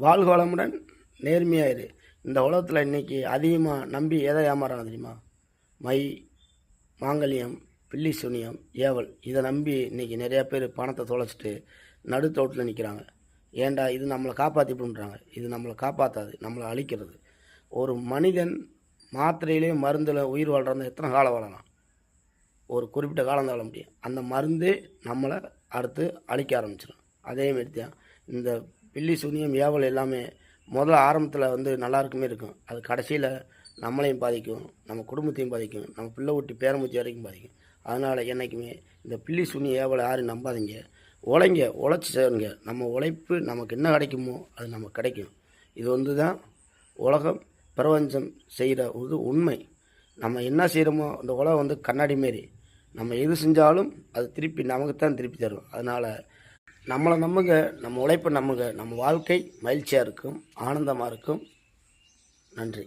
வாழ்க வளமுடன், நேர்மையாயிரு. இந்த உலகத்தில் இன்றைக்கி அதிகமாக நம்பி எதை ஏமாறாங்க தெரியுமா? மை, மாங்கல்யம், பில்லி சூனியம், ஏவல், இதை நம்பி இன்றைக்கி நிறையா பேர் பணத்தை தொலைச்சிட்டு நடுத்தோட்டில் நிற்கிறாங்க. ஏண்டா இது நம்மளை காப்பாற்றிப்புன்றாங்க. இது நம்மளை காப்பாற்றாது, நம்மளை அழிக்கிறது. ஒரு மனிதன் மாத்திரையிலேயே மருந்தில் உயிர் வாழ்கிறதா எத்தனை காலம் வாழலாம்? ஒரு குறிப்பிட்ட காலம் வாழ முடியும். அந்த மருந்தே நம்மளை அடுத்து அழிக்க ஆரம்பிச்சிடும். அதேமாரி தான் இந்த பில்லி சூனியம், ஏவல் எல்லாமே முதல்ல ஆரம்பத்தில் நல்லா இருக்குமே இருக்கும். அது கடைசியில் நம்மளையும் பாதிக்கும், நம்ம குடும்பத்தையும் பாதிக்கும், நம்ம பிள்ளை ஊட்டி பேரம்பூச்சி வரைக்கும் பாதிக்கும். அதனால் என்றைக்குமே இந்த பில்லி சூனியம், ஏவலை யாரும் நம்பாதீங்க. உழைச்சி சேருங்க. நம்ம உழைப்பு நமக்கு என்ன கிடைக்குமோ அது நமக்கு கிடைக்கும். இது தான் உலகம் பிரபஞ்சம் செய்கிற ஒரு உண்மை. நம்ம என்ன செய்கிறோமோ அந்த உலகம் கண்ணாடி மாரி. நம்ம எது செஞ்சாலும் அது திருப்பி நமக்குத்தான் திருப்பி தரும். அதனால் நம்மளை நம்புங்க, நம்ம உழைப்பை நம்புங்க. நம்ம வாழ்க்கை மகிழ்ச்சியாக இருக்கும், ஆனந்தமாக இருக்கும். நன்றி.